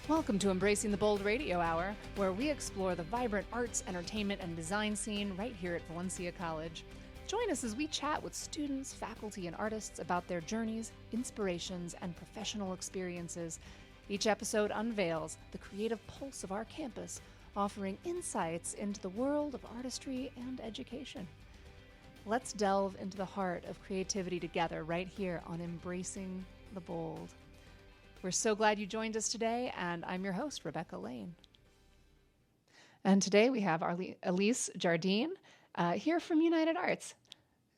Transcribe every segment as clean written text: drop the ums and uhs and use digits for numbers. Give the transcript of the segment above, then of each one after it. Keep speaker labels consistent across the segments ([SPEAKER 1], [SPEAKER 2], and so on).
[SPEAKER 1] Welcome to Embracing the Bold Radio Hour, where we explore the vibrant arts, entertainment, and design scene right here at Valencia College. Join us as we chat with students, faculty, and artists about their journeys, inspirations, and professional experiences. Each episode unveils the creative pulse of our campus, offering insights into the world of artistry and education. Let's delve into the heart of creativity together right here on Embracing the Bold. We're so glad you joined us today, and I'm your host, Rebekah Lane. And today we have Elyse Jardine here from United Arts.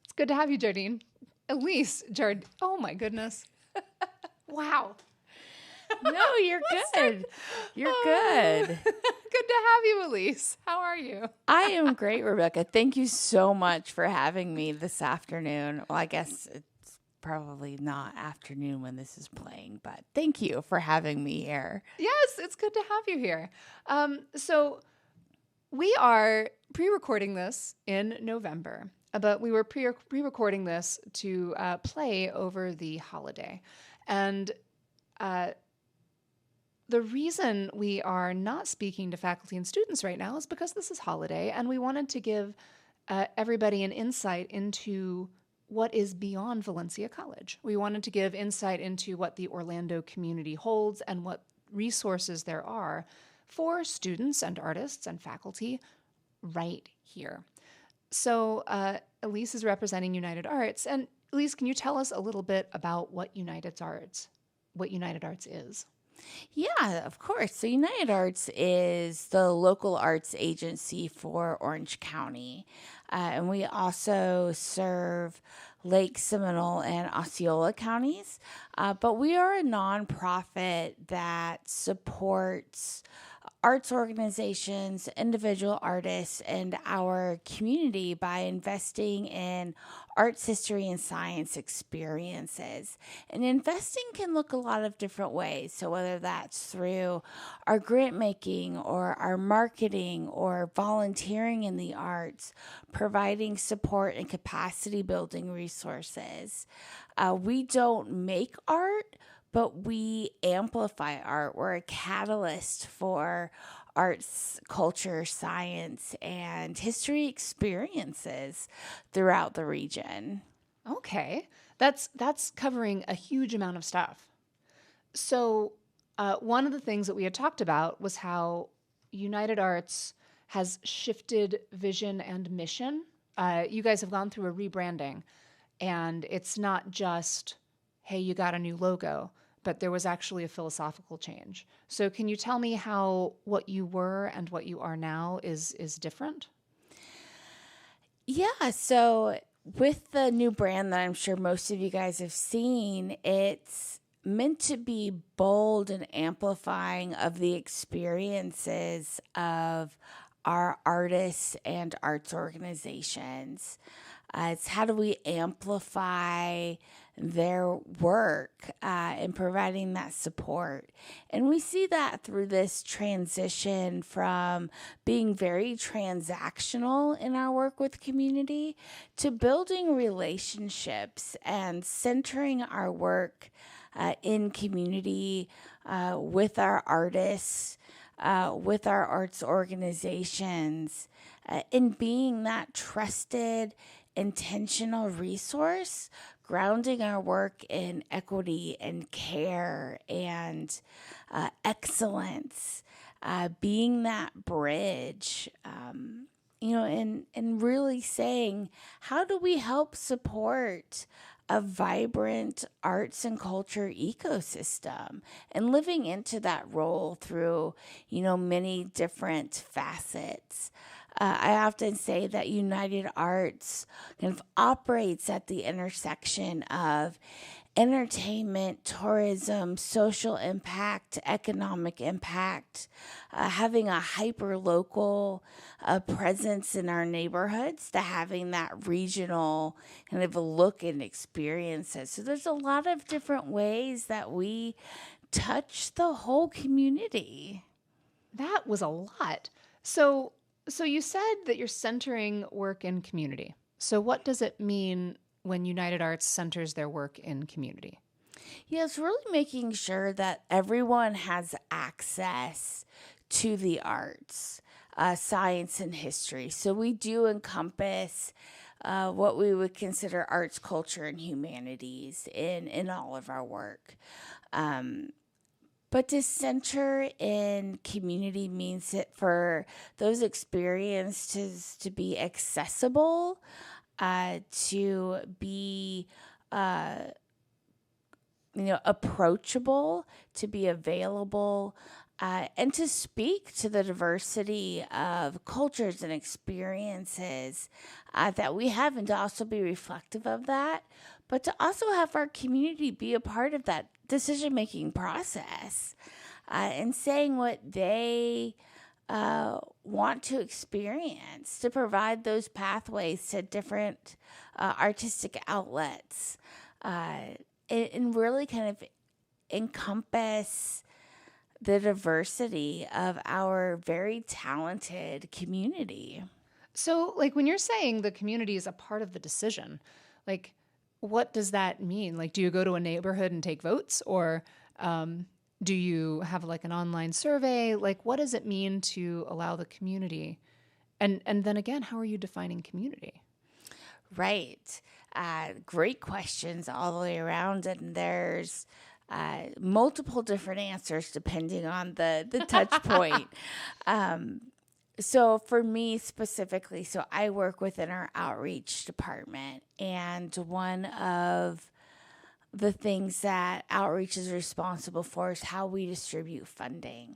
[SPEAKER 1] It's good to have you, Jardine. Elyse Jardine. Oh, my goodness. Wow.
[SPEAKER 2] No, you're good. You're good.
[SPEAKER 1] Good to have you, Elyse. How are you?
[SPEAKER 2] I am great, Rebekah. Thank you so much for having me this afternoon. Well, I guess it's probably not afternoon when this is playing, but thank you for having me here.
[SPEAKER 1] Yes, it's good to have you here. So we are pre-recording this in November, but we were pre-recording this to play over the holiday. And the reason we are not speaking to faculty and students right now is because this is holiday, and we wanted to give everybody an insight into what is beyond Valencia College. We wanted to give insight into what the Orlando community holds and what resources there are for students and artists and faculty right here. So Elyse is representing United Arts. And Elyse, can you tell us a little bit about what United Arts is?
[SPEAKER 2] Yeah, of course. So United Arts is the local arts agency for Orange County. And we also serve Lake Seminole and Osceola counties. But we are a nonprofit that supports arts organizations, individual artists, and our community by investing in arts, history, and science experiences. And investing can look a lot of different ways. So whether that's through our grant making or our marketing or volunteering in the arts, providing support and capacity building resources. We don't make art, but we amplify art. We're a catalyst for arts, culture, science, and history experiences throughout the region.
[SPEAKER 1] Okay, that's covering a huge amount of stuff. So one of the things that we had talked about was how United Arts has shifted vision and mission. You guys have gone through a rebranding, and it's not just, hey, you got a new logo, but there was actually a philosophical change. So can you tell me how what you were and what you are now is different?
[SPEAKER 2] Yeah, so with the new brand that I'm sure most of you guys have seen, it's meant to be bold and amplifying of the experiences of our artists and arts organizations. It's how do we amplify their work and providing that support. And we see that through this transition from being very transactional in our work with community to building relationships and centering our work in community with our artists, with our arts organizations, in being that trusted, intentional resource, grounding our work in equity and care and excellence, being that bridge, and really saying, how do we help support a vibrant arts and culture ecosystem, and living into that role through, many different facets. I often say that United Arts kind of operates at the intersection of entertainment, tourism, social impact, economic impact, having a hyper-local presence in our neighborhoods, to having that regional kind of a look and experiences. So there's a lot of different ways that we touch the whole community.
[SPEAKER 1] That was a lot. So you said that you're centering work in community. So what does it mean when United Arts centers their work in community?
[SPEAKER 2] Yeah, it's really making sure that everyone has access to the arts, science, and history. So we do encompass what we would consider arts, culture, and humanities in all of our work. But to center in community means that for those experiences to be accessible, to be approachable, to be available, and to speak to the diversity of cultures and experiences that we have, and to also be reflective of that, but to also have our community be a part of that decision-making process and saying what they want to experience, to provide those pathways to different artistic outlets, and really kind of encompass the diversity of our very talented community.
[SPEAKER 1] So, like, when you're saying the community is a part of the decision, like, what does that mean? Like, do you go to a neighborhood and take votes, or do you have like an online survey? Like, what does it mean to allow the community? And then again, how are you defining community?
[SPEAKER 2] Right. Great questions all the way around, and there's multiple different answers depending on the touch point. So for me specifically, so I work within our outreach department, and one of the things that outreach is responsible for is how we distribute funding.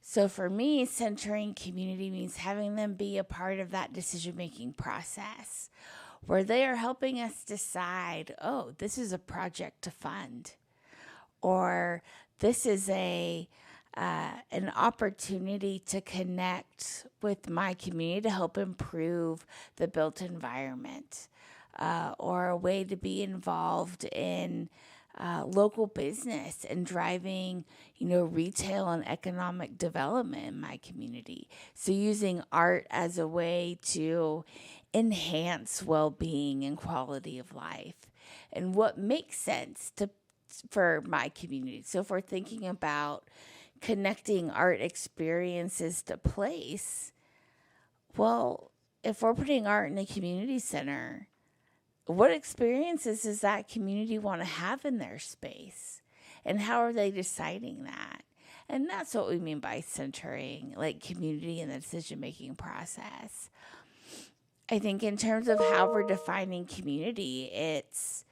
[SPEAKER 2] So for me, centering community means having them be a part of that decision-making process where they are helping us decide, oh, this is a project to fund, or this is an opportunity to connect with my community to help improve the built environment, or a way to be involved in local business and driving, retail and economic development in my community. So using art as a way to enhance well-being and quality of life and what makes sense for my community. So if we're thinking about connecting art experiences to place, well, if we're putting art in a community center, what experiences does that community want to have in their space? And how are they deciding that? And that's what we mean by centering like community in the decision-making process. I think in terms of how we're defining community, it's,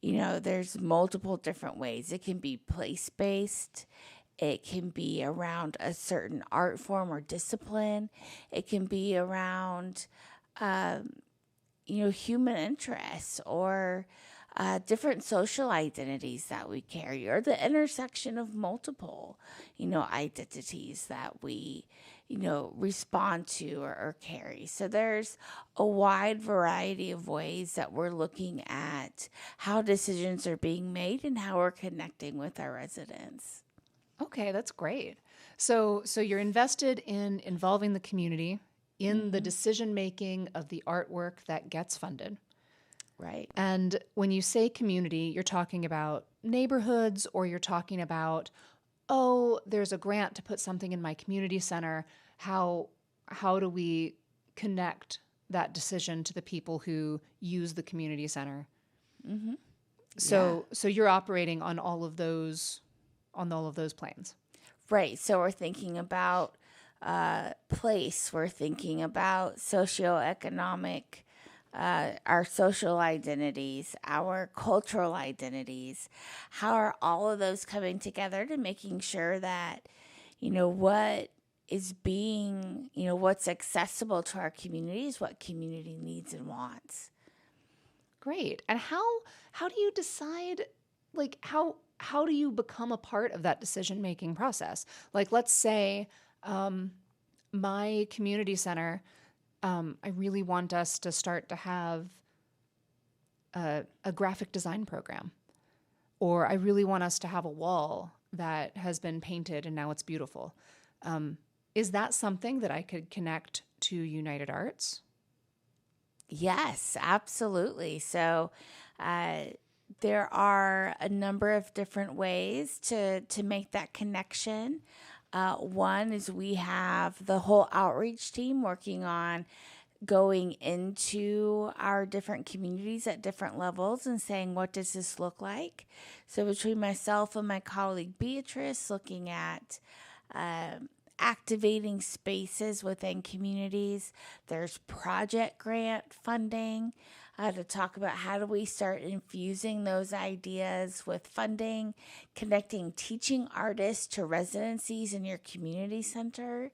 [SPEAKER 2] there's multiple different ways. It can be place-based. It can be around a certain art form or discipline. It can be around, human interests or different social identities that we carry, or the intersection of multiple, identities that we, respond to or carry. So there's a wide variety of ways that we're looking at how decisions are being made and how we're connecting with our residents.
[SPEAKER 1] Okay, that's great. So you're invested in involving the community in the decision-making of the artwork that gets funded.
[SPEAKER 2] Right.
[SPEAKER 1] And when you say community, you're talking about neighborhoods, or you're talking about, oh, there's a grant to put something in my community center. How do we connect that decision to the people who use the community center? Mm-hmm. So you're operating on all of those planes.
[SPEAKER 2] Right. So we're thinking about place. We're thinking about socioeconomic, our social identities, our cultural identities. How are all of those coming together to making sure that, what is being, what's accessible to our communities, what community needs and wants.
[SPEAKER 1] Great. And how do you decide, like, how do you become a part of that decision-making process? Like, let's say my community center, I really want us to start to have a graphic design program, or I really want us to have a wall that has been painted and now it's beautiful. Is that something that I could connect to United Arts?
[SPEAKER 2] Yes, absolutely. So there are a number of different ways to make that connection. One is we have the whole outreach team working on going into our different communities at different levels and saying, what does this look like? So between myself and my colleague Beatrice, looking at activating spaces within communities. There's project grant funding to talk about how do we start infusing those ideas with funding, connecting teaching artists to residencies in your community center,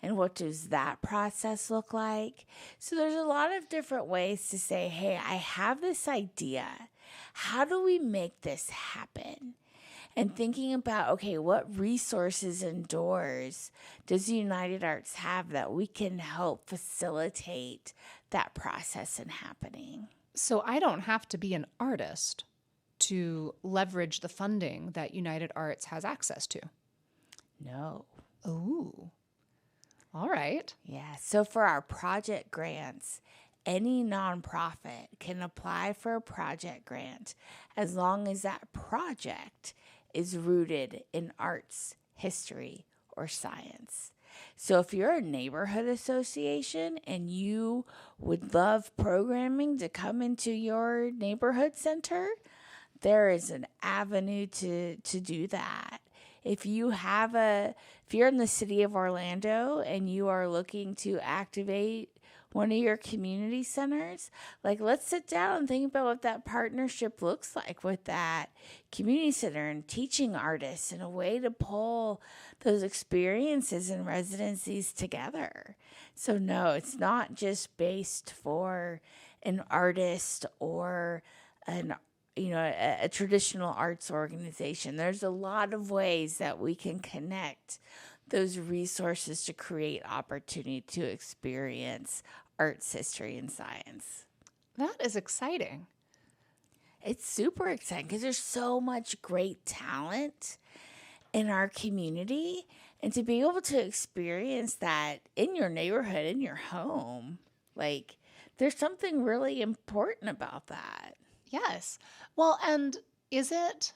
[SPEAKER 2] and what does that process look like? So there's a lot of different ways to say, hey, I have this idea. How do we make this happen? And thinking about, okay, what resources and doors does United Arts have that we can help facilitate that process and happening?
[SPEAKER 1] So I don't have to be an artist to leverage the funding that United Arts has access to.
[SPEAKER 2] No.
[SPEAKER 1] Ooh. All right.
[SPEAKER 2] Yeah. So for our project grants, any nonprofit can apply for a project grant as long as that project is rooted in arts, history, or science. So if you're a neighborhood association and you would love programming to come into your neighborhood center, there is an avenue to do that. If you're in the city of Orlando and you are looking to activate one of your community centers, like let's sit down and think about what that partnership looks like with that community center and teaching artists and a way to pull those experiences and residencies together. So no, it's not just based for an artist or a traditional arts organization. There's a lot of ways that we can connect those resources to create opportunity to experience arts, history, and science.
[SPEAKER 1] That is exciting.
[SPEAKER 2] It's super exciting because there's so much great talent in our community. And to be able to experience that in your neighborhood, in your home, like there's something really important about that.
[SPEAKER 1] Yes. Well, and is it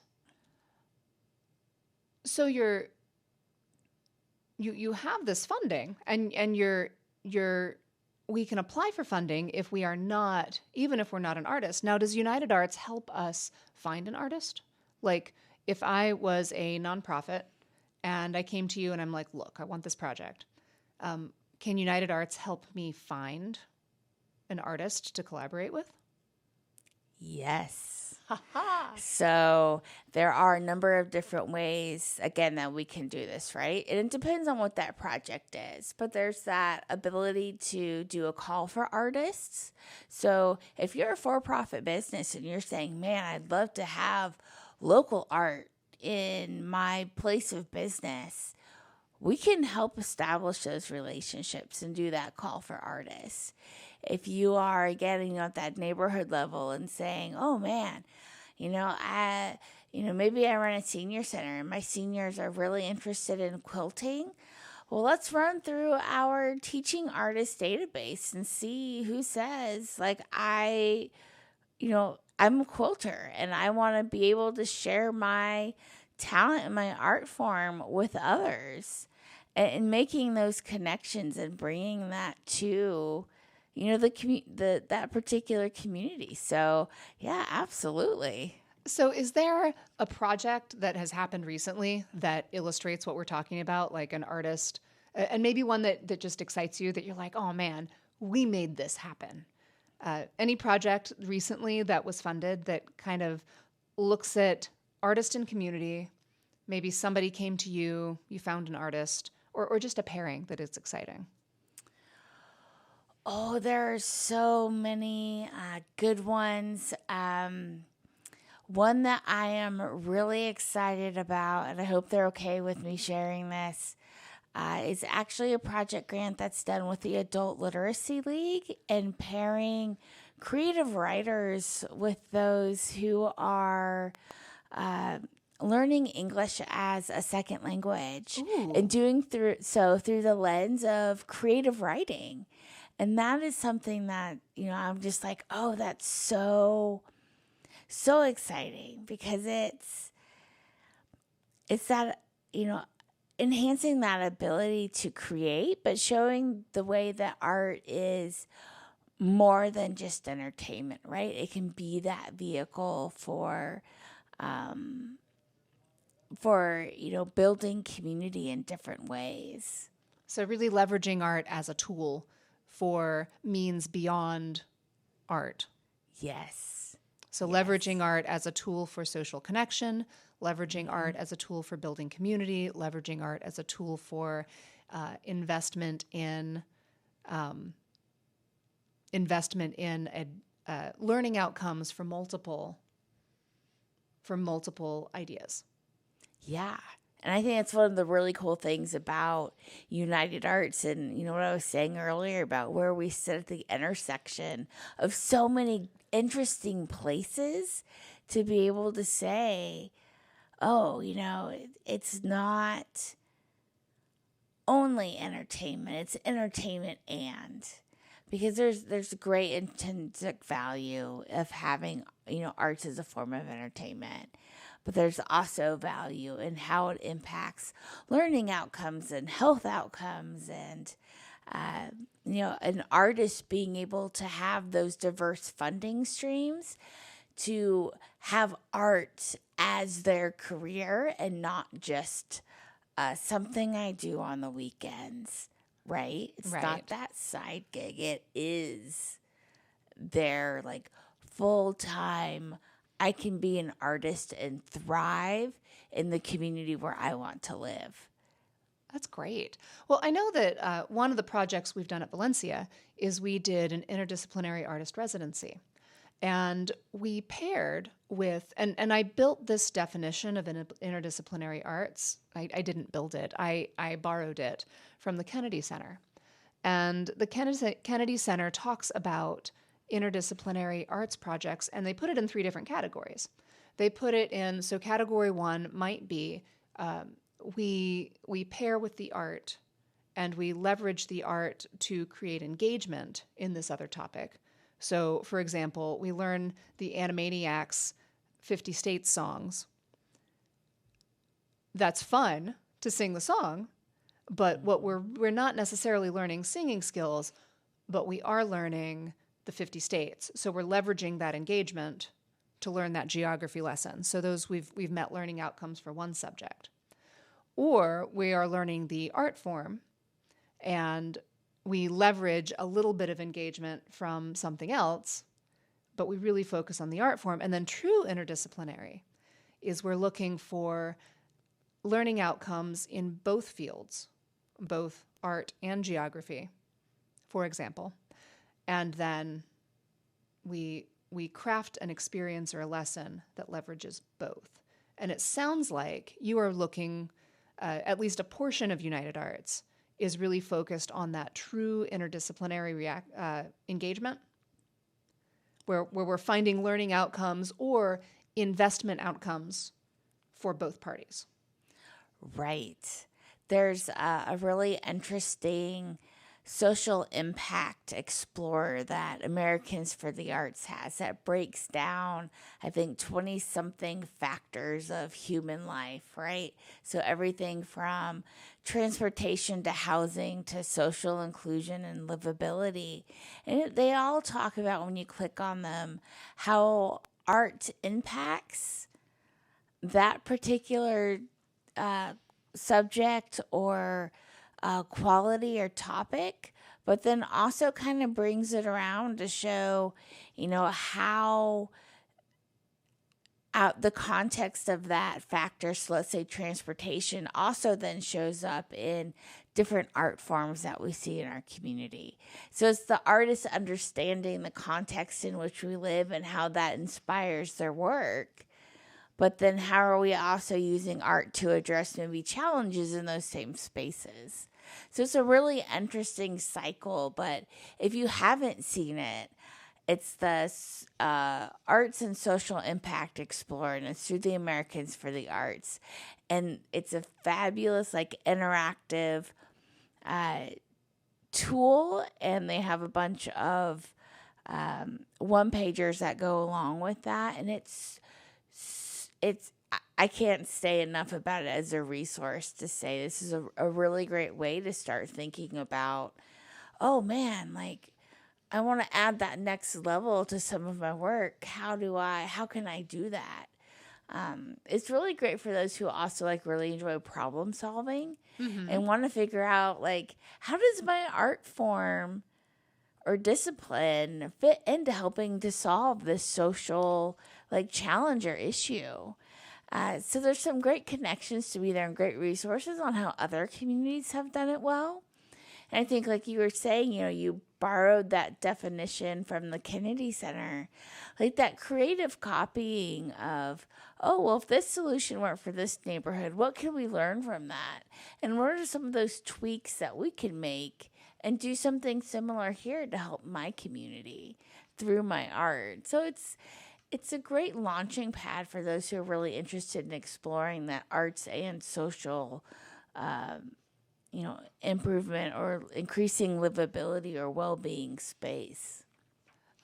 [SPEAKER 1] so you have this funding and we can apply for funding if we are not, even if we're not an artist. Now, does United Arts help us find an artist? Like if I was a nonprofit and I came to you and I'm like, look, I want this project. Can United Arts help me find an artist to collaborate with?
[SPEAKER 2] Yes. So there are a number of different ways, again, that we can do this, right? And it depends on what that project is. But there's that ability to do a call for artists. So if you're a for-profit business and you're saying, man, I'd love to have local art in my place of business, we can help establish those relationships and do that call for artists. If you are getting at that neighborhood level and saying, oh man, maybe I run a senior center and my seniors are really interested in quilting. Well, let's run through our teaching artist database and see who says, like, I'm a quilter and I want to be able to share my talent and my art form with others, and making those connections and bringing that to that particular community. So yeah, absolutely.
[SPEAKER 1] So is there a project that has happened recently that illustrates what we're talking about, like an artist, and maybe one that just excites you, that you're like, oh man, we made this happen? Any project recently that was funded that kind of looks at artist and community, maybe somebody came to you, you found an artist, or just a pairing that is exciting?
[SPEAKER 2] Oh, there are so many good ones. One that I am really excited about, and I hope they're okay with me sharing this, is actually a project grant that's done with the Adult Literacy League and pairing creative writers with those who are learning English as a second language. Ooh. And doing through the lens of creative writing. And that is something that, I'm just like, oh, that's so so exciting because it's that, enhancing that ability to create, but showing the way that art is more than just entertainment, right? It can be that vehicle for building community in different ways.
[SPEAKER 1] So really leveraging art as a tool for means beyond art.
[SPEAKER 2] Yes.
[SPEAKER 1] So leveraging art as a tool for social connection, leveraging art as a tool for building community, leveraging art as a tool for investment in learning outcomes for multiple ideas.
[SPEAKER 2] Yeah. And I think that's one of the really cool things about United Arts, and what I was saying earlier about where we sit at the intersection of so many interesting places to be able to say, oh, it's not only entertainment, it's entertainment because there's great intrinsic value of having, arts as a form of entertainment. But there's also value in how it impacts learning outcomes and health outcomes, and an artist being able to have those diverse funding streams to have art as their career and not just something I do on the weekends, right? It's not that side gig. It is their full-time, I can be an artist and thrive in the community where I want to live.
[SPEAKER 1] That's great. Well, I know that one of the projects we've done at Valencia is we did an interdisciplinary artist residency. And we paired with, and I built this definition of interdisciplinary arts. I didn't build it. I borrowed it from the Kennedy Center. And the Kennedy Center talks about interdisciplinary arts projects, and they put it in 3 different categories. They put it in, so category 1 might be we pair with the art and we leverage the art to create engagement in this other topic. So, for example, we learn the Animaniacs 50 States songs. That's fun to sing the song, but what we're not necessarily learning singing skills, but we are learning the 50 states. So we're leveraging that engagement to learn that geography lesson. So those we've met learning outcomes for one subject. Or we are learning the art form and we leverage a little bit of engagement from something else, but we really focus on the art form. And then true interdisciplinary is we're looking for learning outcomes in both fields, both art and geography, for example. And then we craft an experience or a lesson that leverages both. And it sounds like you are looking, at least a portion of United Arts is really focused on that true interdisciplinary engagement, where we're finding learning outcomes or investment outcomes for both parties.
[SPEAKER 2] Right. There's a really interesting social impact explorer that Americans for the Arts has that breaks down, I think, 20-something factors of human life, right? So everything from transportation to housing to social inclusion and livability. And they all talk about, when you click on them, how art impacts that particular subject or quality or topic, but then also kind of brings it around to show, how the context of that factor, so let's say transportation, also then shows up in different art forms that we see in our community. So it's the artist understanding the context in which we live and how that inspires their work. But then how are we also using art to address maybe challenges in those same spaces? So it's a really interesting cycle, but if you haven't seen it, it's the Arts and Social Impact Explorer, and it's through the Americans for the Arts. And it's a fabulous, interactive tool, and they have a bunch of one-pagers that go along with that. And I can't say enough about it as a resource to say this is a really great way to start thinking about, oh man, like I want to add that next level to some of my work. How can I do that? It's really great for those who also like really enjoy problem solving and want to figure out like, how does my art form or discipline fit into helping to solve this social like challenge or issue? So there's some great connections to be there and great resources on how other communities have done it well. And I think like you were saying, you borrowed that definition from the Kennedy Center, like that creative copying of, oh, well, if this solution worked for this neighborhood, what can we learn from that? And what are some of those tweaks that we can make and do something similar here to help my community through my art? So it's a great launching pad for those who are really interested in exploring that arts and social improvement or increasing livability or well-being space.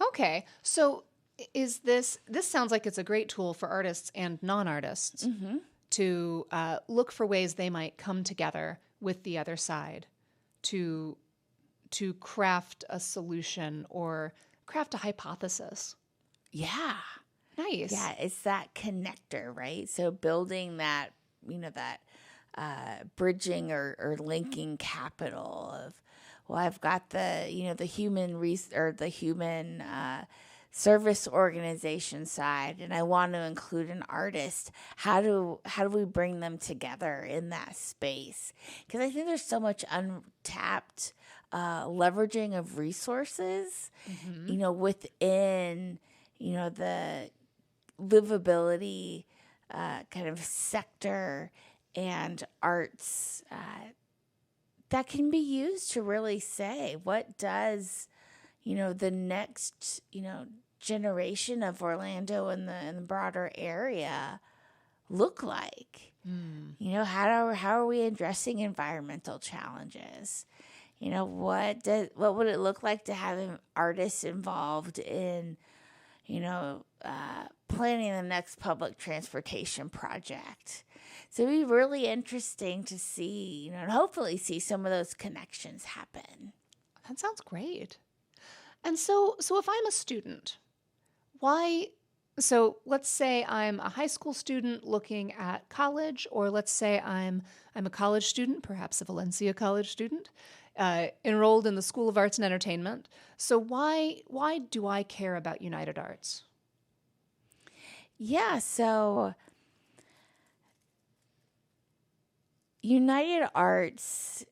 [SPEAKER 1] Okay. So this sounds like it's a great tool for artists and non-artists to look for ways they might come together with the other side to craft a solution or craft a hypothesis.
[SPEAKER 2] Yeah.
[SPEAKER 1] Nice.
[SPEAKER 2] Yeah, it's that connector, right? So building that, that bridging or linking capital of, well, I've got the human service organization side, and I want to include an artist. How do we bring them together in that space? Because I think there's so much untapped leveraging of resources, within the livability kind of sector and arts that can be used to really say, what does the next generation of Orlando and the broader area look like? How are we addressing environmental challenges? What would it look like to have artists involved in planning the next public transportation project? So it'd be really interesting to see, and hopefully see some of those connections happen.
[SPEAKER 1] That sounds great. And so if I'm a student, so let's say I'm a high school student looking at college, or let's say I'm a college student, perhaps a Valencia college student, enrolled in the School of Arts and Entertainment. So why do I care about United Arts?
[SPEAKER 2] Yeah, so United Arts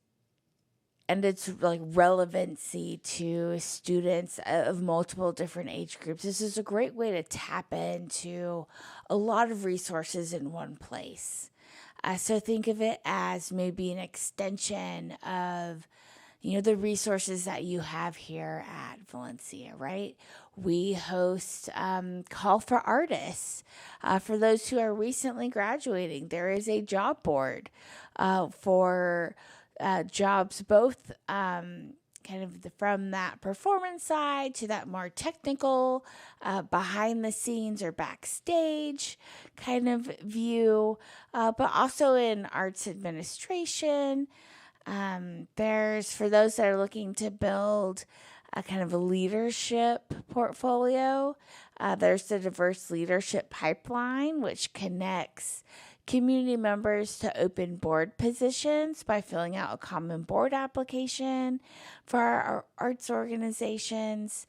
[SPEAKER 2] and its like relevancy to students of multiple different age groups. This is a great way to tap into a lot of resources in one place. So think of it as maybe an extension of the resources that you have here at Valencia, right? We host Call for Artists. For those who are recently graduating, there is a job board for jobs, both kind of from that performance side to that more technical, behind the scenes or backstage kind of view, but also in arts administration. There's, for those that are looking to build a kind of a leadership portfolio, there's the Diverse Leadership Pipeline, which connects community members to open board positions by filling out a common board application for our arts organizations.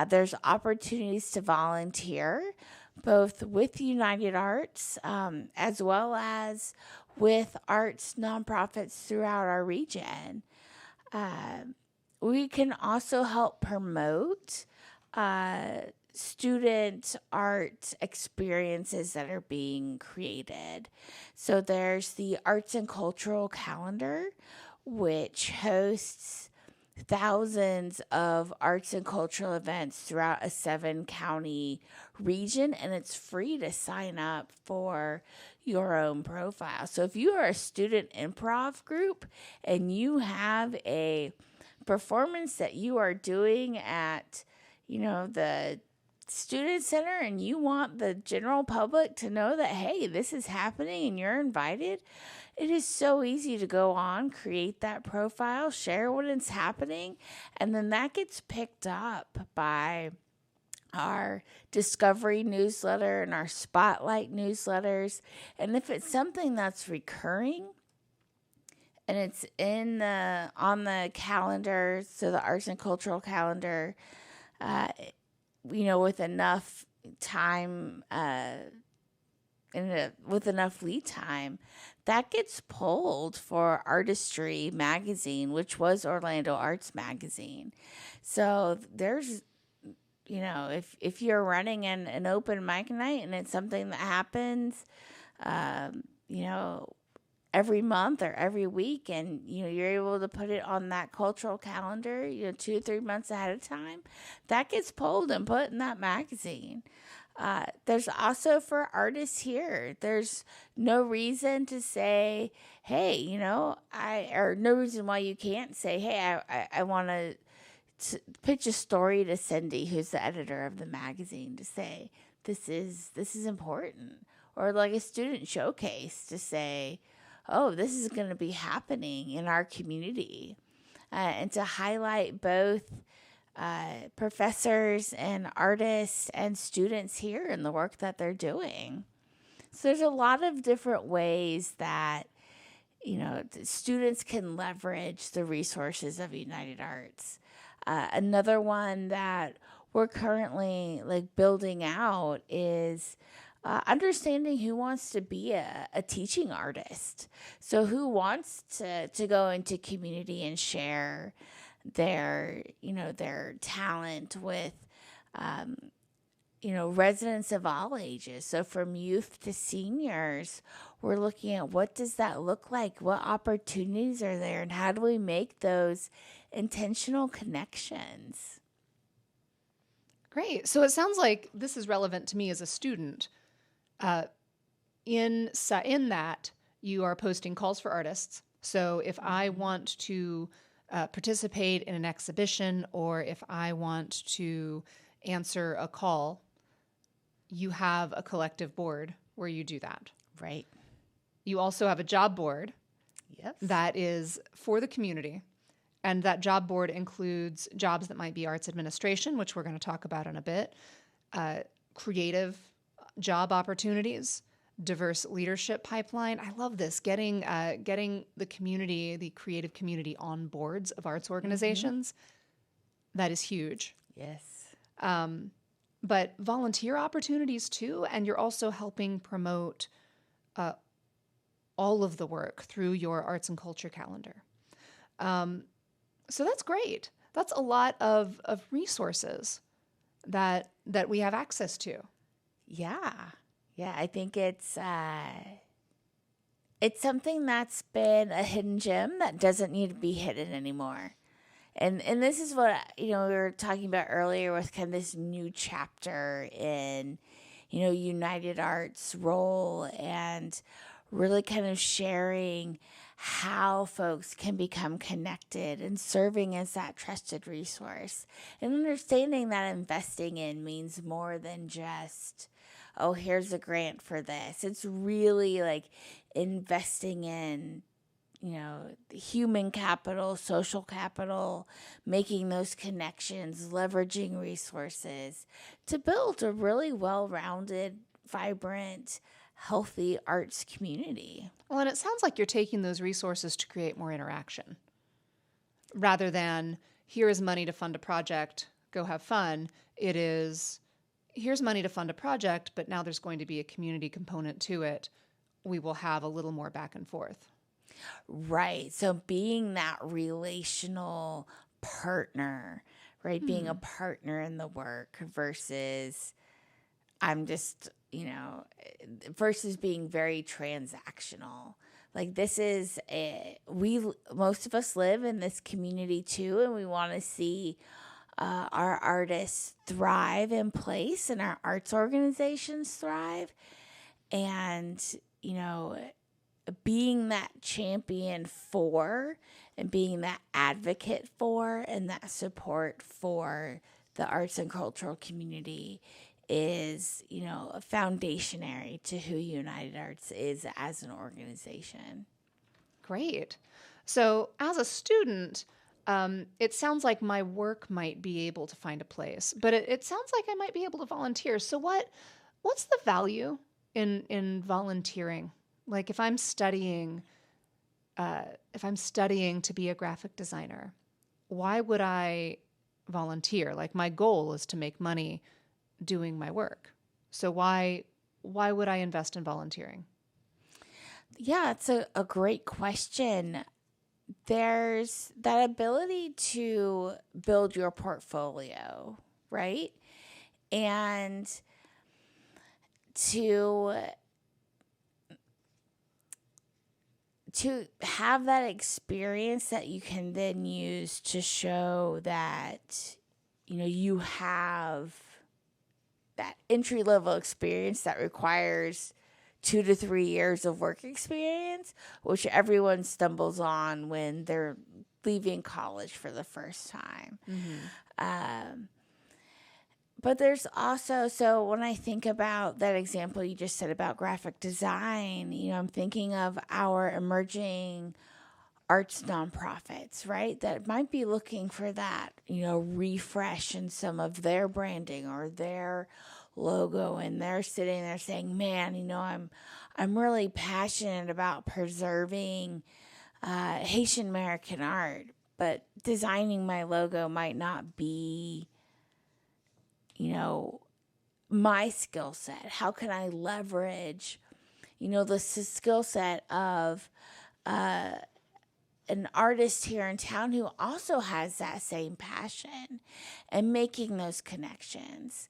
[SPEAKER 2] There's opportunities to volunteer, both with United Arts as well as with arts nonprofits throughout our region. We can also help promote student art experiences that are being created. So there's the Arts and Cultural Calendar, which hosts thousands of arts and cultural events throughout a 7-county region, and it's free to sign up for your own profile. So if you are a student improv group and you have a performance that you are doing at the student center and you want the general public to know that, hey, this is happening and you're invited, it is so easy to go on, create that profile, share what is happening, and then that gets picked up by our Discovery newsletter and our Spotlight newsletters. And if it's something that's recurring and it's on the calendar, so the arts and cultural calendar, with enough time with enough lead time, that gets pulled for Artistry magazine, which was Orlando Arts Magazine. So there's, if you're running an open mic night and it's something that happens, every month or every week, and you're able to put it on that cultural calendar 2 or 3 months ahead of time, that gets pulled and put in that magazine. There's also for artists here, there's no reason to say, hey, or no reason why you can't say, hey, I want to pitch a story to Cindy, who's the editor of the magazine, to say this is important, or like a student showcase to say, oh, this is going to be happening in our community, and to highlight both professors and artists and students here and the work that they're doing. So there's a lot of different ways that students can leverage the resources of United Arts. Another one that we're currently building out is understanding who wants to be a teaching artist. So who wants to go into community and share their talent with residents of all ages. So from youth to seniors, we're looking at what does that look like? What opportunities are there? And how do we make those intentional connections?
[SPEAKER 1] Great. So it sounds like this is relevant to me as a student. In that, you are posting calls for artists. So if I want to participate in an exhibition, or if I want to answer a call, you have a collective board where you do that.
[SPEAKER 2] Right.
[SPEAKER 1] You also have a job board.
[SPEAKER 2] Yes.
[SPEAKER 1] That is for the community. And that job board includes jobs that might be arts administration, which we're going to talk about in a bit, creative job opportunities, diverse leadership pipeline. I love this, getting the community, the creative community on boards of arts organizations. Mm-hmm. That is huge.
[SPEAKER 2] Yes.
[SPEAKER 1] But volunteer opportunities too, and you're also helping promote all of the work through your arts and culture calendar. So that's great. That's a lot of resources that we have access to.
[SPEAKER 2] Yeah. I think it's something that's been a hidden gem that doesn't need to be hidden anymore. And this is what we were talking about earlier with kind of this new chapter in United Arts' role, and really kind of sharing how folks can become connected and serving as that trusted resource, and understanding that investing in means more than just, oh, here's a grant for this. It's really investing in, human capital, social capital, making those connections, leveraging resources to build a really well-rounded, vibrant, healthy arts community.
[SPEAKER 1] Well, and it sounds like you're taking those resources to create more interaction rather than here is money to fund a project, go have fun. It is, here's money to fund a project, but now there's going to be a community component to it. We will have a little more back and forth.
[SPEAKER 2] Right. So being that relational partner, right? Being a partner in the work versus I'm just, versus being very transactional. This is most of us live in this community too, and we want to see our artists thrive in place and our arts organizations thrive. And, being that champion for and being that advocate for and that support for the arts and cultural community is, foundationary to who United Arts is as an organization.
[SPEAKER 1] Great. So as a student, it sounds like my work might be able to find a place, but it sounds like I might be able to volunteer. So what's the value in volunteering? Like if I'm studying to be a graphic designer, why would I volunteer? Like my goal is to make money doing my work. So why would I invest in volunteering?
[SPEAKER 2] Yeah, it's a great question. There's that ability to build your portfolio, right? And to have that experience that you can then use to show that, you have that entry-level experience that requires 2 to 3 years of work experience, which everyone stumbles on when they're leaving college for the first time. Mm-hmm. But there's also, so when I think about that example you just said about graphic design, I'm thinking of our emerging arts nonprofits, right? That might be looking for that, refresh in some of their branding or their logo, and they're sitting there saying, man, I'm really passionate about preserving Haitian American art, but designing my logo might not be, my skill set. How can I leverage, the skill set of an artist here in town who also has that same passion, and making those connections.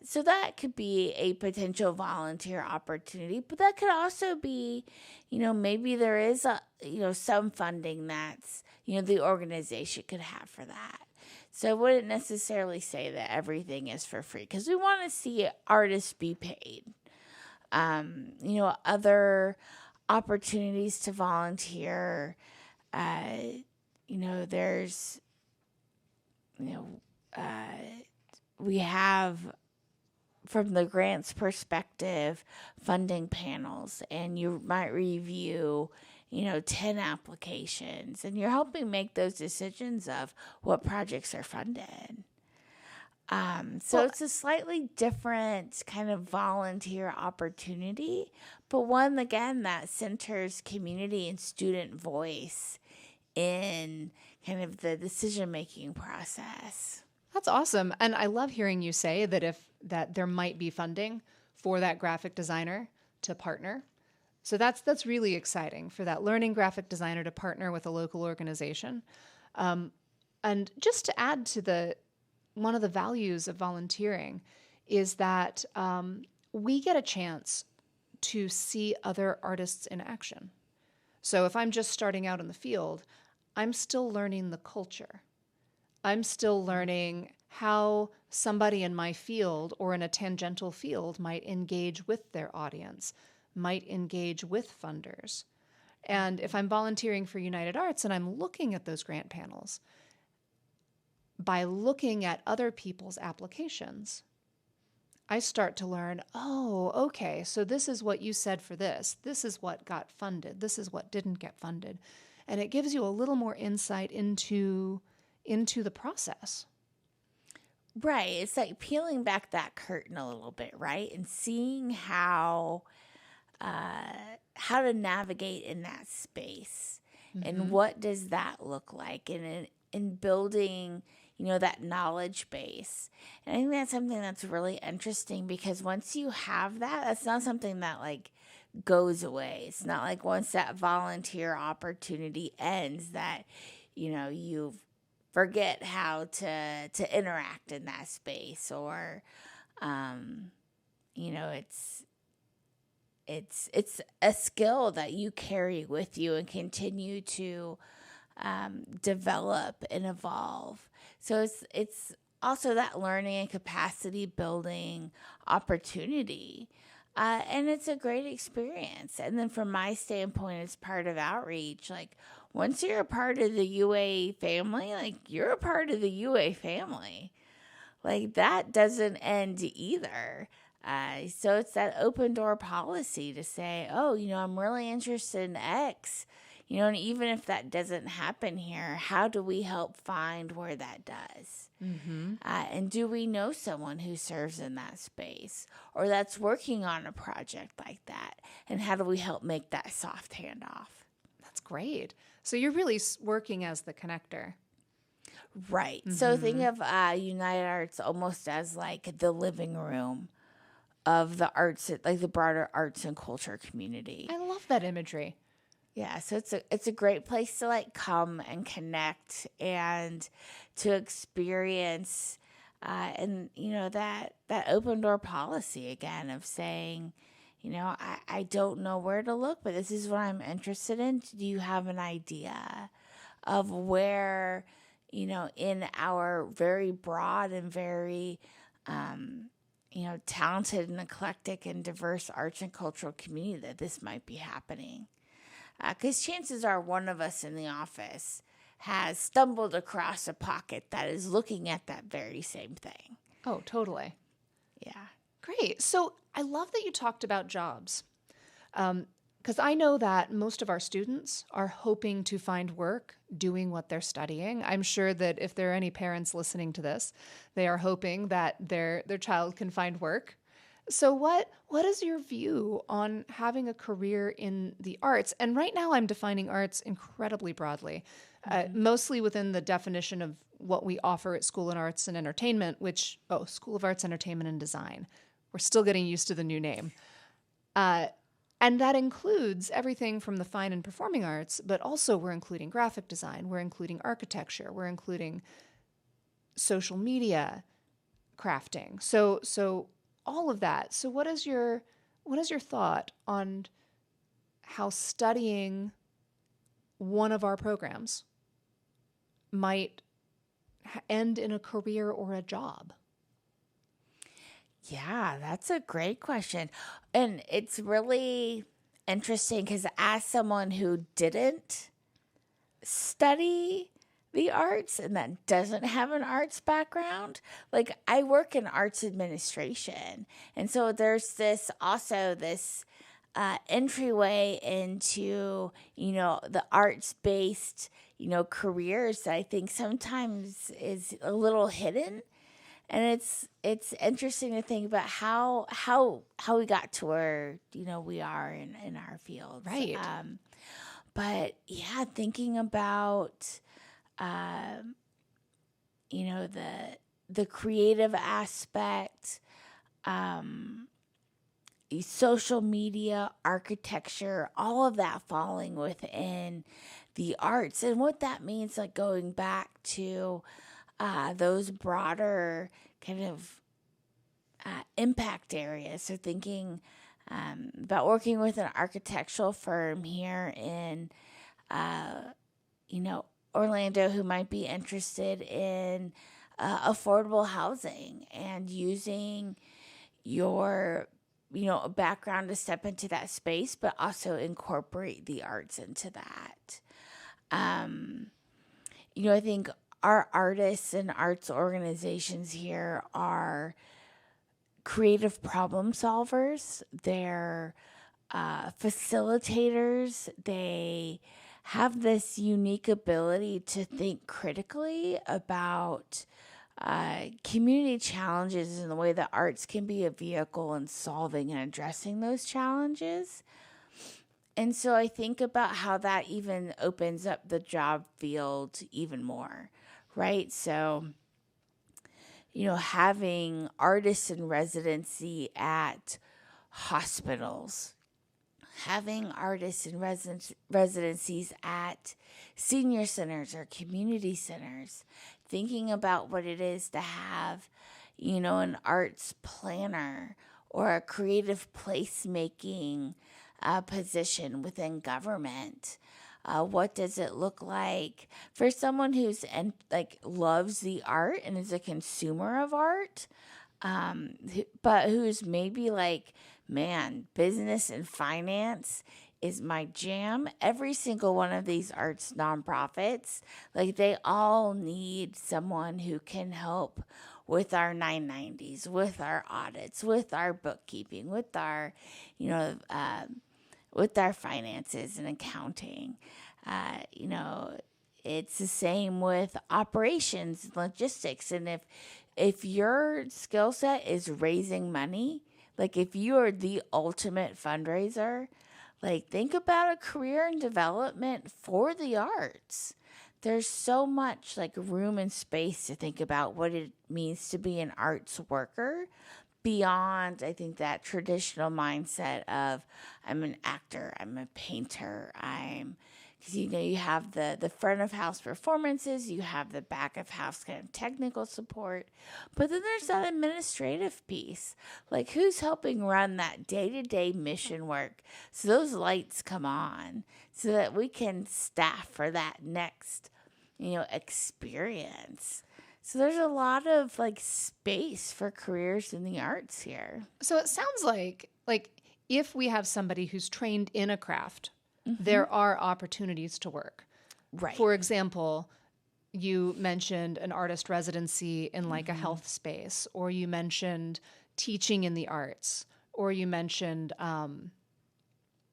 [SPEAKER 2] So that could be a potential volunteer opportunity, but that could also be, maybe there is some funding that's, the organization could have for that. So I wouldn't necessarily say that everything is for free, because we want to see artists be paid. Other opportunities to volunteer, there's, we have, from the grants perspective, funding panels, and you might review, 10 applications, and you're helping make those decisions of what projects are funded. So it's a slightly different kind of volunteer opportunity, but one, again, that centers community and student voice in kind of the decision-making process.
[SPEAKER 1] That's awesome. And I love hearing you say that there might be funding for that graphic designer to partner. So that's really exciting for that learning graphic designer to partner with a local organization. And just to add to one of the values of volunteering is that we get a chance to see other artists in action. So if I'm just starting out in the field, I'm still learning the culture. I'm still learning how somebody in my field or in a tangential field might engage with their audience, might engage with funders. And if I'm volunteering for United Arts and I'm looking at those grant panels, by looking at other people's applications, I start to learn, oh, okay, so this is what you said for this. This is what got funded. This is what didn't get funded. And it gives you a little more insight into the process.
[SPEAKER 2] Right. It's like peeling back that curtain a little bit, right? And seeing how to navigate in that space. Mm-hmm. And what does that look like in building, that knowledge base. And I think that's something that's really interesting, because once you have that, that's not something that goes away. It's not like once that volunteer opportunity ends that, you forget how to interact in that space, or, it's a skill that you carry with you and continue to develop and evolve. So it's also that learning and capacity building opportunity. And it's a great experience. And then from my standpoint, as part of outreach, once you're a part of the UA family, you're a part of the UA family. like that doesn't end either. So it's that open door policy to say, oh, I'm really interested in X, and even if that doesn't happen here, how do we help find where that does?
[SPEAKER 1] Mm-hmm.
[SPEAKER 2] And do we know someone who serves in that space or that's working on a project like that? And how do we help make that soft handoff?
[SPEAKER 1] That's great. So you're really working as the connector.
[SPEAKER 2] Right. Mm-hmm. So think of United Arts almost as like the living room of the arts, like the broader arts and culture community.
[SPEAKER 1] I love that imagery.
[SPEAKER 2] Yeah, so it's a great place to like come and connect and to experience, and that open door policy again of saying, I don't know where to look, but this is what I'm interested in. Do you have an idea of where, in our very broad and very, talented and eclectic and diverse arts and cultural community that this might be happening? Because chances are one of us in the office has stumbled across a pocket that is looking at that very same thing.
[SPEAKER 1] Oh, totally.
[SPEAKER 2] Yeah.
[SPEAKER 1] Great. So I love that you talked about jobs, because I know that most of our students are hoping to find work doing what they're studying. I'm sure that if there are any parents listening to this, they are hoping that their child can find work. So what is your view on having a career in the arts? And right now I'm defining arts incredibly broadly, mostly within the definition of what we offer at School of Arts and Entertainment, School of Arts, Entertainment, and Design. We're still getting used to the new name. And that includes everything from the fine and performing arts, but also we're including graphic design, we're including architecture, we're including social media crafting. So all of that. So what is your thought on how studying one of our programs might end in a career or a job?
[SPEAKER 2] Yeah, that's a great question. And it's really interesting because as someone who didn't study the arts and that doesn't have an arts background, like I work in arts administration. And so there's this entryway into, the arts-based, careers that I think sometimes is a little hidden. And it's interesting to think about how we got to where, we are in our fields.
[SPEAKER 1] Right.
[SPEAKER 2] But yeah, thinking about, the creative aspect, social media, architecture, all of that falling within the arts. And what that means, like going back to those broader kind of impact areas. So thinking about working with an architectural firm here in, Orlando who might be interested in affordable housing and using your, background to step into that space, but also incorporate the arts into that. I think our artists and arts organizations here are creative problem solvers. They're facilitators. They have this unique ability to think critically about community challenges and the way that arts can be a vehicle in solving and addressing those challenges. And so I think about how that even opens up the job field even more, right? So, having artists in residency at hospitals, having artists in residencies at senior centers or community centers, thinking about what it is to have, an arts planner or a creative placemaking position within government. What does it look like for someone who's loves the art and is a consumer of art, but who's maybe business and finance is my jam. Every single one of these arts nonprofits, they all need someone who can help with our 990s, with our audits, with our bookkeeping, with our, with our finances and accounting. It's the same with operations and logistics. And if your skill set is raising money, like if you are the ultimate fundraiser, like think about a career and development for the arts. There's so much like room and space to think about what it means to be an arts worker beyond, I think, that traditional mindset of I'm an actor, I'm a painter, because you have the front of house performances, you have the back of house kind of technical support, but then there's that administrative piece. Like who's helping run that day-to-day mission work so those lights come on so that we can staff for that next, experience. So there's a lot of like space for careers in the arts here.
[SPEAKER 1] So it sounds like if we have somebody who's trained in a craft, there are opportunities to work.
[SPEAKER 2] Right.
[SPEAKER 1] For example, you mentioned an artist residency in like a health space, or you mentioned teaching in the arts, or you mentioned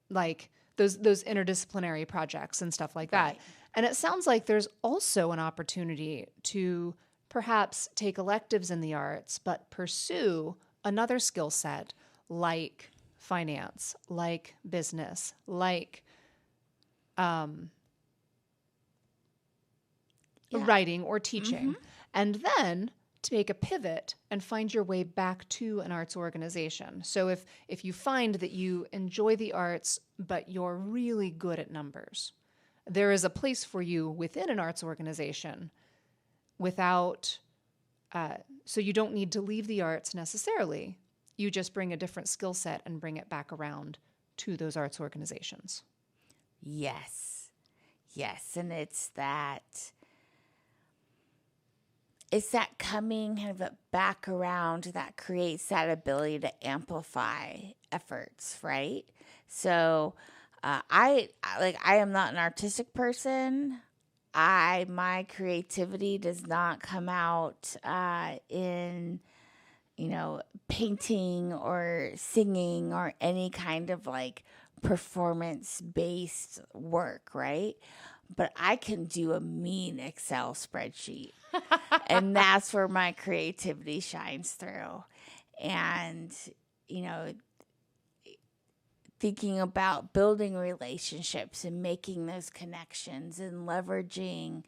[SPEAKER 1] like those interdisciplinary projects and stuff like that. And it sounds like there's also an opportunity to perhaps take electives in the arts, but pursue another skill set like finance, like business, like writing or teaching, and then to make a pivot and find your way back to an arts organization. So if you find that you enjoy the arts, but you're really good at numbers, there is a place for you within an arts organization without, so you don't need to leave the arts necessarily. You just bring a different skill set and bring it back around to those arts organizations.
[SPEAKER 2] Yes. And it's that coming kind of back around that creates that ability to amplify efforts, right? So I am not an artistic person. My creativity does not come out in, painting or singing or any kind of like performance-based work, right? But I can do a mean Excel spreadsheet. And that's where my creativity shines through. And, thinking about building relationships and making those connections and leveraging,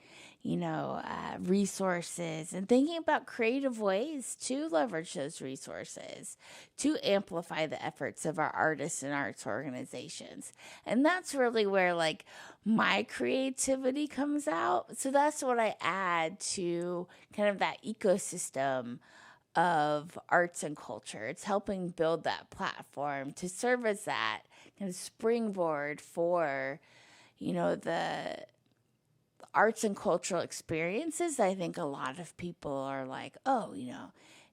[SPEAKER 2] resources and thinking about creative ways to leverage those resources to amplify the efforts of our artists and arts organizations. And that's really where like my creativity comes out. So that's what I add to kind of that ecosystem of arts and culture. It's helping build that platform to serve as that kind of springboard for, the arts and cultural experiences. I think a lot of people are like, oh,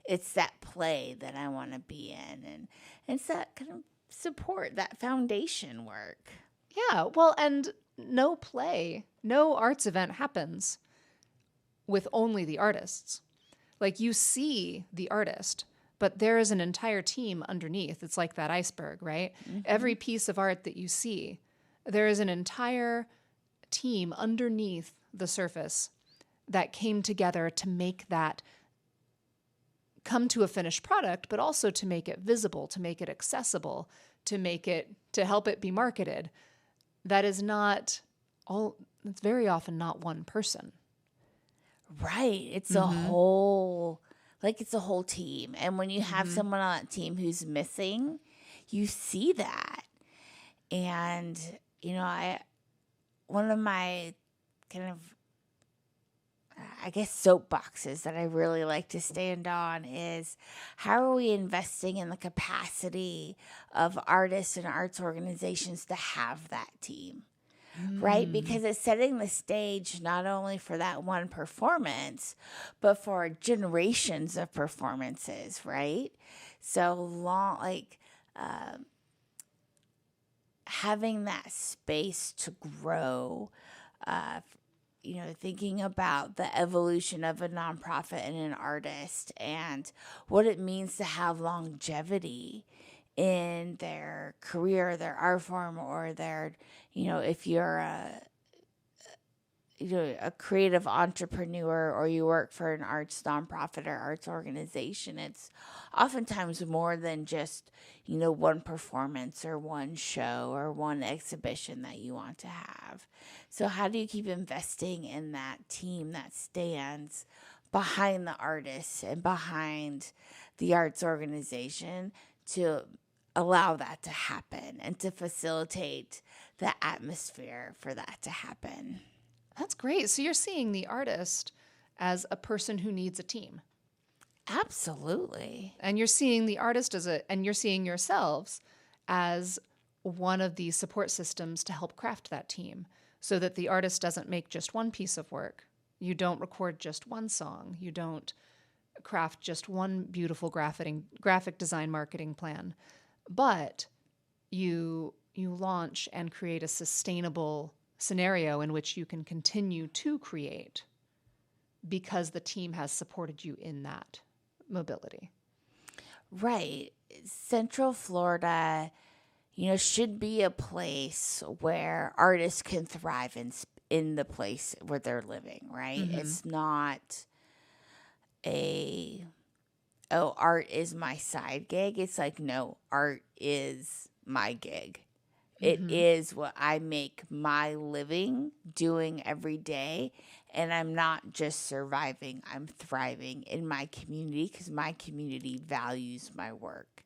[SPEAKER 2] it's that play that I want to be in. And it's that kind of support, that foundation work.
[SPEAKER 1] Yeah, well, and no arts event happens with only the artists. Like you see the artist, but there is an entire team underneath. It's like that iceberg, right? Every piece of art that you see, there is an entire team underneath the surface that came together to make that come to a finished product, but also to make it visible, to make it accessible, to help it be marketed. That is not all, it's very often not one person.
[SPEAKER 2] Right. It's a whole team. And when you have someone on that team who's missing, you see that. And, one of my kind of, soapboxes that I really like to stand on is how are we investing in the capacity of artists and arts organizations to have that team? Right? Because it's setting the stage not only for that one performance, but for generations of performances, right? So having that space to grow thinking about the evolution of a nonprofit and an artist and what it means to have longevity in their career, their art form, or their, if you're a creative entrepreneur or you work for an arts nonprofit or arts organization, it's oftentimes more than just, one performance or one show or one exhibition that you want to have. So how do you keep investing in that team that stands behind the artists and behind the arts organization to allow that to happen and to facilitate the atmosphere for that to happen?
[SPEAKER 1] That's great. So you're seeing the artist as a person who needs a team.
[SPEAKER 2] Absolutely.
[SPEAKER 1] And you're seeing the artist and you're seeing yourselves as one of the support systems to help craft that team so that the artist doesn't make just one piece of work. You don't record just one song. You don't craft just one beautiful graphic design marketing plan, but you launch and create a sustainable scenario in which you can continue to create because the team has supported you in that mobility.
[SPEAKER 2] Right. Central Florida, should be a place where artists can thrive in the place where they're living, right? Mm-hmm. It's not art is my side gig. It's like, no, art is my gig. It is what I make my living doing every day. And I'm not just surviving, I'm thriving in my community because my community values my work.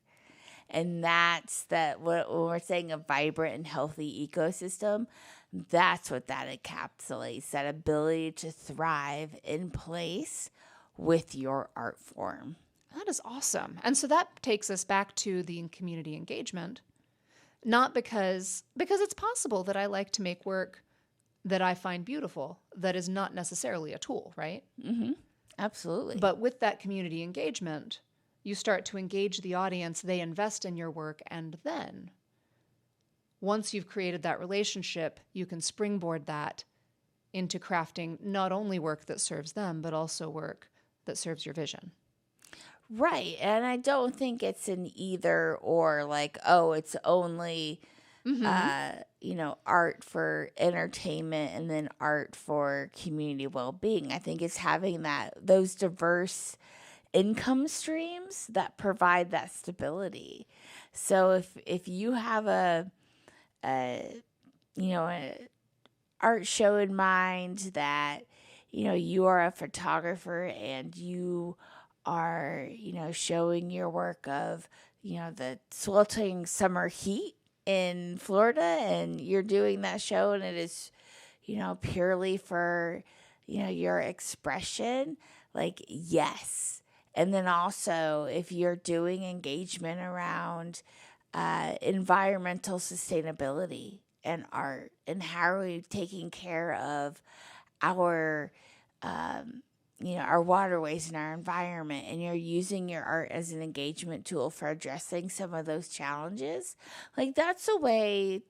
[SPEAKER 2] And that's when we're saying a vibrant and healthy ecosystem, that's what that encapsulates, that ability to thrive in place with your art form.
[SPEAKER 1] That is awesome. And so that takes us back to the community engagement. Not because it's possible that I like to make work that I find beautiful that is not necessarily a tool, right?
[SPEAKER 2] Mm-hmm. Absolutely.
[SPEAKER 1] But with that community engagement, you start to engage the audience, they invest in your work, and then once you've created that relationship, you can springboard that into crafting not only work that serves them, but also work that serves your vision.
[SPEAKER 2] Right. And I don't think it's an either or, like, oh, it's only, art for entertainment and then art for community well-being. I think it's having those diverse income streams that provide that stability. So if you have an art show in mind that, you are a photographer and you are, showing your work of, the sweltering summer heat in Florida, and you're doing that show and it is, purely for, your expression, like, yes. And then also if you're doing engagement around environmental sustainability and art and how are we taking care of our our waterways and our environment, and you're using your art as an engagement tool for addressing some of those challenges, like, that's a way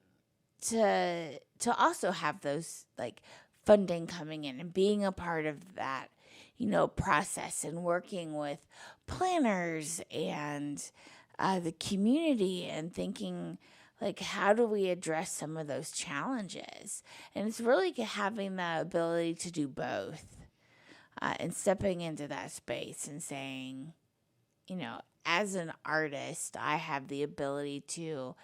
[SPEAKER 2] to also have those, like, funding coming in and being a part of that, process and working with planners and the community and thinking, like, how do we address some of those challenges? And it's really having that ability to do both. And stepping into that space and saying, as an artist, I have the ability to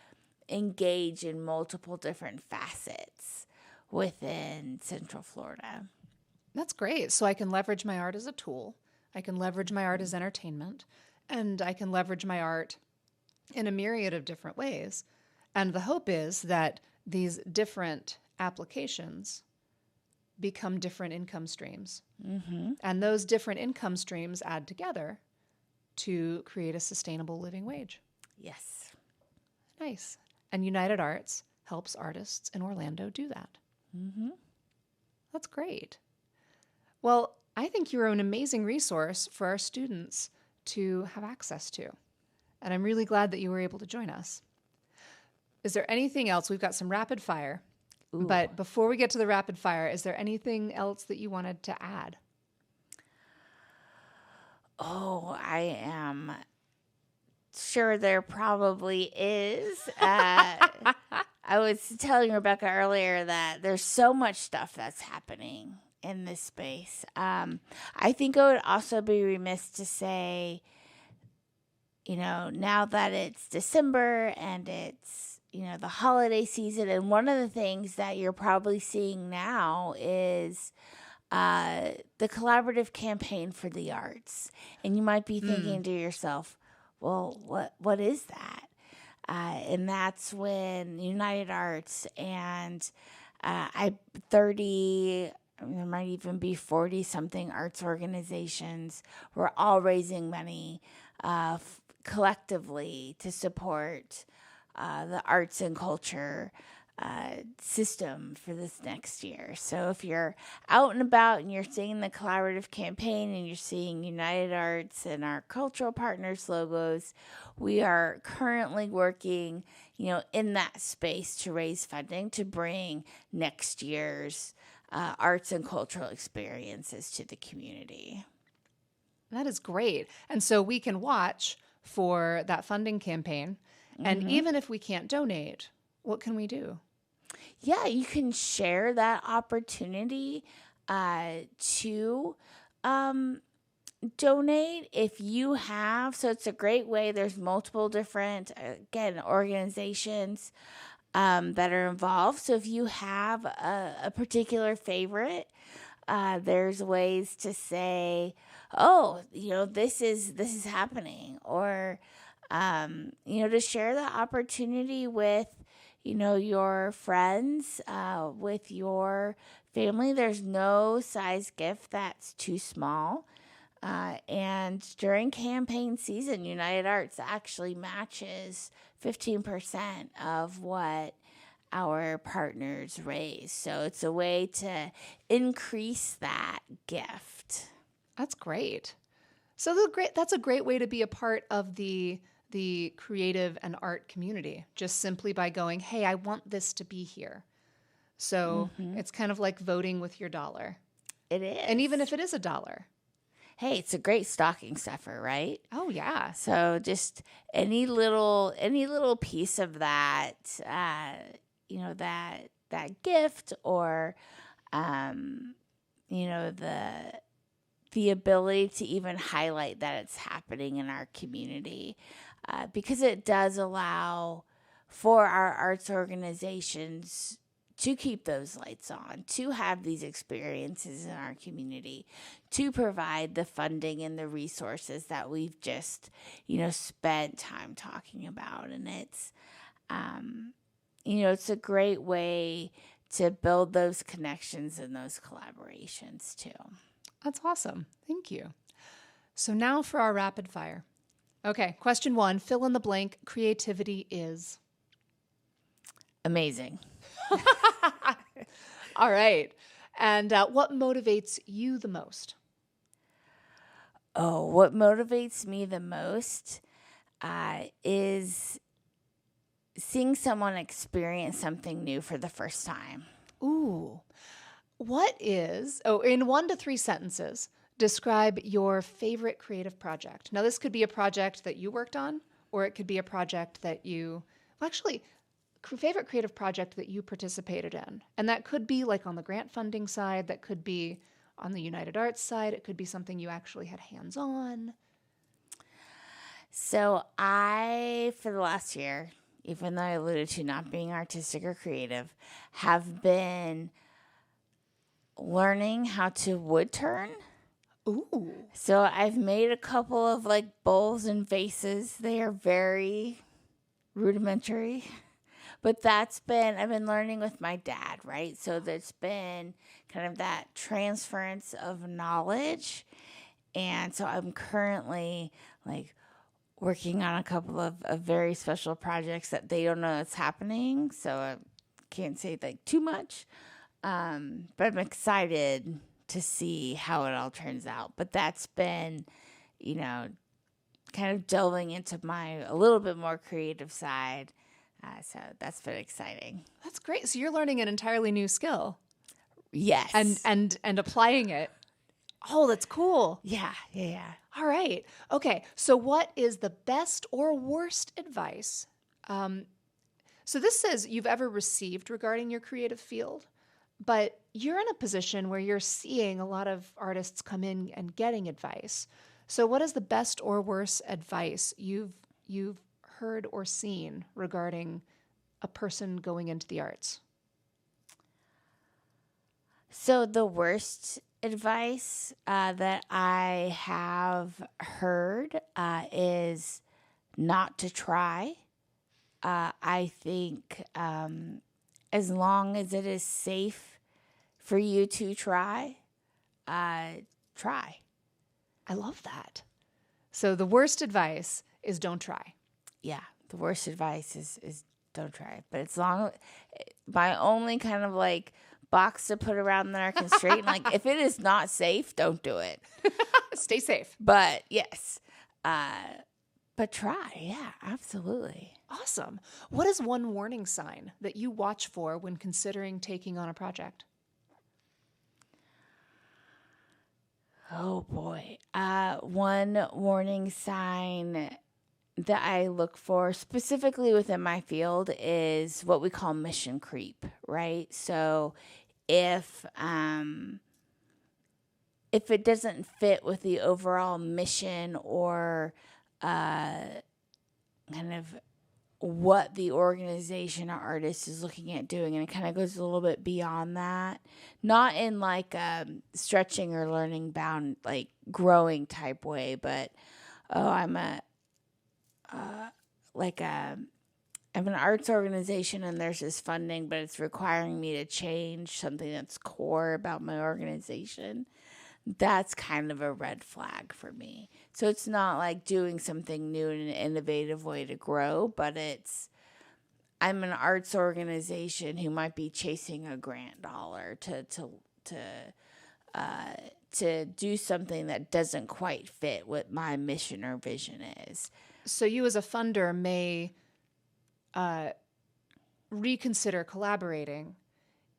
[SPEAKER 2] engage in multiple different facets within Central Florida.
[SPEAKER 1] That's great. So I can leverage my art as a tool. I can leverage my art as entertainment. And I can leverage my art in a myriad of different ways. And the hope is that these different applications become different income streams. Mm-hmm. And those different income streams add together to create a sustainable living wage.
[SPEAKER 2] Yes.
[SPEAKER 1] Nice. And United Arts helps artists in Orlando do that.
[SPEAKER 2] Mm-hmm.
[SPEAKER 1] That's great. Well, I think you're an amazing resource for our students to have access to. And I'm really glad that you were able to join us. Is there anything else? We've got some rapid fire.
[SPEAKER 2] Ooh.
[SPEAKER 1] But before we get to the rapid fire, is there anything else that you wanted to add?
[SPEAKER 2] Oh, I am sure there probably is. I was telling Rebekah earlier that there's so much stuff that's happening in this space. I think I would also be remiss to say, now that it's December and it's, the holiday season, and one of the things that you're probably seeing now is the collaborative campaign for the arts. And you might be thinking to yourself, well, what is that? And that's when United Arts and 30, there might even be 40-something arts organizations were all raising money collectively to support the arts and culture system for this next year. So if you're out and about and you're seeing the collaborative campaign and you're seeing United Arts and our cultural partners logos, we are currently working, in that space to raise funding to bring next year's arts and cultural experiences to the community.
[SPEAKER 1] That is great. And so we can watch for that funding campaign. And even if we can't donate, what can we do?
[SPEAKER 2] Yeah, you can share that opportunity to donate if you have. So it's a great way. There's multiple different, organizations that are involved. So if you have a particular favorite, there's ways to say, this is happening, or to share the opportunity with your friends, with your family. There's no size gift that's too small. And during campaign season, United Arts actually matches 15% of what our partners raise. So it's a way to increase that gift.
[SPEAKER 1] That's great. So that's a great way to be a part of the creative and art community, just simply by going, hey, I want this to be here. So it's kind of like voting with your dollar.
[SPEAKER 2] It is.
[SPEAKER 1] And even if it is $1.
[SPEAKER 2] Hey, it's a great stocking stuffer, right?
[SPEAKER 1] Oh, yeah.
[SPEAKER 2] So just any little piece of that, that gift, or, the ability to even highlight that it's happening in our community. Because it does allow for our arts organizations to keep those lights on, to have these experiences in our community, to provide the funding and the resources that we've just, spent time talking about. And it's, it's a great way to build those connections and those collaborations too.
[SPEAKER 1] That's awesome. Thank you. So now for our rapid fire. Okay, question 1, fill in the blank. Creativity is?
[SPEAKER 2] Amazing.
[SPEAKER 1] All right. And what motivates you the most?
[SPEAKER 2] Oh, what motivates me the most is seeing someone experience something new for the first time.
[SPEAKER 1] Ooh. In 1 to 3 sentences, describe your favorite creative project. Now, this could be a project that you worked on, or it could be a project that favorite creative project that you participated in. And that could be like on the grant funding side, that could be on the United Arts side, it could be something you actually had hands-on.
[SPEAKER 2] So for the last year, even though I alluded to not being artistic or creative, have been learning how to wood turn.
[SPEAKER 1] Ooh.
[SPEAKER 2] So I've made a couple of bowls and vases. They are very rudimentary. But I've been learning with my dad, right? So there's been kind of that transference of knowledge. And so I'm currently working on a couple of very special projects that they don't know that's happening. So I can't say too much. But I'm excited to see how it all turns out. But that's been, kind of delving into my a little bit more creative side So that's been exciting.
[SPEAKER 1] That's great. So you're learning an entirely new skill.
[SPEAKER 2] Yes.
[SPEAKER 1] And applying it. Oh, that's cool.
[SPEAKER 2] Yeah.
[SPEAKER 1] All right. Okay. So what is the best or worst advice? So this says you've ever received regarding your creative field, but you're in a position where you're seeing a lot of artists come in and getting advice. So what is the best or worst advice you've heard or seen regarding a person going into the arts?
[SPEAKER 2] So the worst advice that I have heard is not to try. I think as long as it is safe for you to try, try.
[SPEAKER 1] I love that. So the worst advice is don't try.
[SPEAKER 2] Yeah, the worst advice is don't try. But as long my only kind of like box to put around that are constraint, like if it is not safe, don't do it.
[SPEAKER 1] Stay safe.
[SPEAKER 2] But yes, but try. Yeah, absolutely.
[SPEAKER 1] Awesome. What is one warning sign that you watch for when considering taking on a project?
[SPEAKER 2] Oh boy. One warning sign that I look for specifically within my field is what we call mission creep, right? So if it doesn't fit with the overall mission or kind of what the organization or artist is looking at doing, and it kind of goes a little bit beyond that, not in like stretching or learning bound, like growing type way, but I'm an arts organization and there's this funding, but it's requiring me to change something that's core about my organization. That's kind of a red flag for me. So it's not like doing something new in an innovative way to grow, but I'm an arts organization who might be chasing a grant dollar to do something that doesn't quite fit what my mission or vision is.
[SPEAKER 1] So you as a funder may reconsider collaborating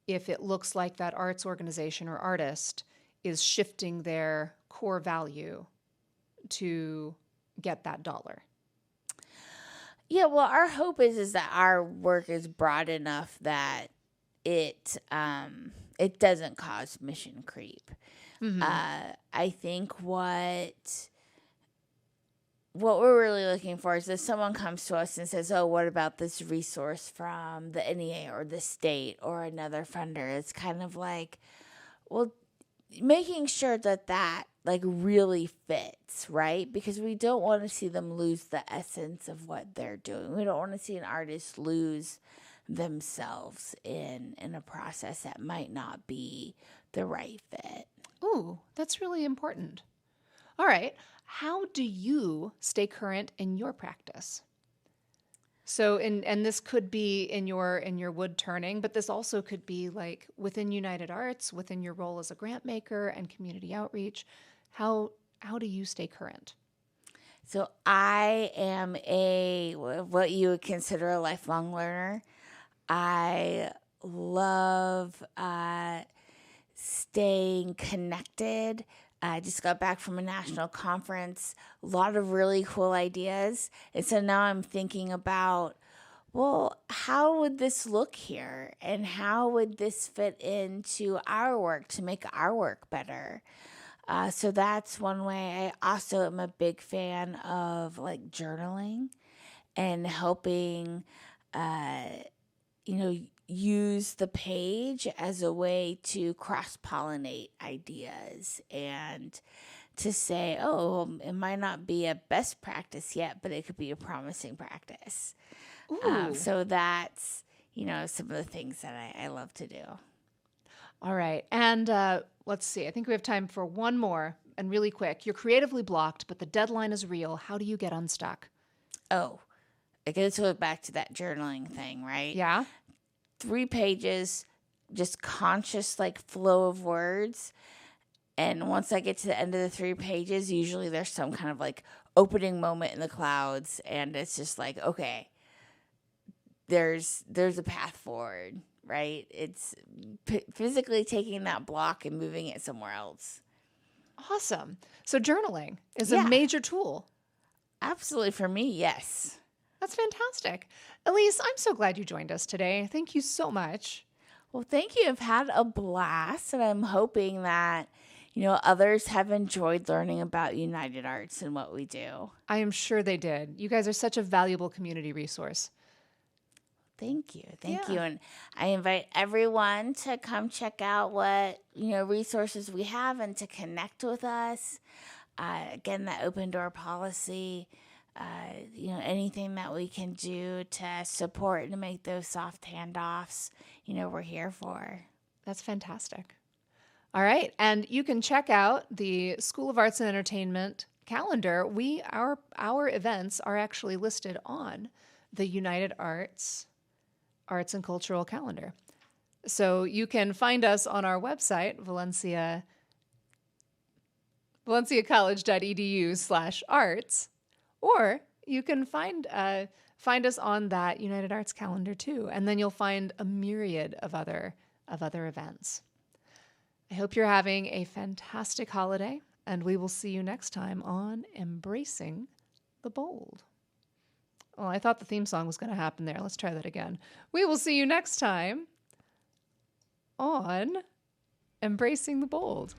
[SPEAKER 1] if it looks like that arts organization or artist is shifting their core value to get that dollar.
[SPEAKER 2] Yeah, well, our hope is that our work is broad enough that it doesn't cause mission creep. Mm-hmm. I think what we're really looking for is if someone comes to us and says, oh, what about this resource from the NEA or the state or another funder? It's kind of like, well, making sure that like really fits, right? Because we don't want to see them lose the essence of what they're doing. We don't want to see an artist lose themselves in a process that might not be the right fit.
[SPEAKER 1] Ooh, that's really important. All right. How do you stay current in your practice? So, and this could be in your wood turning, but this also could be like within United Arts, within your role as a grant maker and community outreach. How do you stay current?
[SPEAKER 2] So I am what you would consider a lifelong learner. I love staying connected. I just got back from a national conference, a lot of really cool ideas. And so now I'm thinking about, well, how would this look here? And how would this fit into our work to make our work better? So that's one way. I also am a big fan of like journaling and helping, use the page as a way to cross-pollinate ideas and to say, oh, it might not be a best practice yet, but it could be a promising practice. So that's, some of the things that I love to do.
[SPEAKER 1] All right. And let's see. I think we have time for one more and really quick. You're creatively blocked, but the deadline is real. How do you get unstuck?
[SPEAKER 2] Oh, it goes back to that journaling thing, right?
[SPEAKER 1] Yeah.
[SPEAKER 2] 3 pages, just conscious like flow of words. And once I get to the end of the 3 pages, usually there's some kind of like opening moment in the clouds. And it's just like, okay, there's a path forward, right? It's physically taking that block and moving it somewhere else.
[SPEAKER 1] Awesome. So journaling is a
[SPEAKER 2] Yeah.
[SPEAKER 1] major tool.
[SPEAKER 2] Absolutely, for me, yes.
[SPEAKER 1] That's fantastic. Elyse, I'm so glad you joined us today. Thank you so much.
[SPEAKER 2] Well, thank you. I've had a blast, and I'm hoping that, others have enjoyed learning about United Arts and what we do.
[SPEAKER 1] I am sure they did. You guys are such a valuable community resource.
[SPEAKER 2] Thank you. Thank
[SPEAKER 1] Yeah.
[SPEAKER 2] you. And I invite everyone to come check out what, resources we have and to connect with us. Again, that open door policy, anything that we can do to support and to make those soft handoffs, we're here for.
[SPEAKER 1] That's fantastic. All right. And you can check out the School of Arts and Entertainment calendar. Our events are actually listed on the United Arts and Cultural Calendar. So you can find us on our website, valenciacollege.edu/arts, or you can find us on that United Arts calendar too. And then you'll find a myriad of other events. I hope you're having a fantastic holiday, and we will see you next time on Embracing the Bold. Oh, I thought the theme song was going to happen there. Let's try that again. We will see you next time on Embracing the Bold.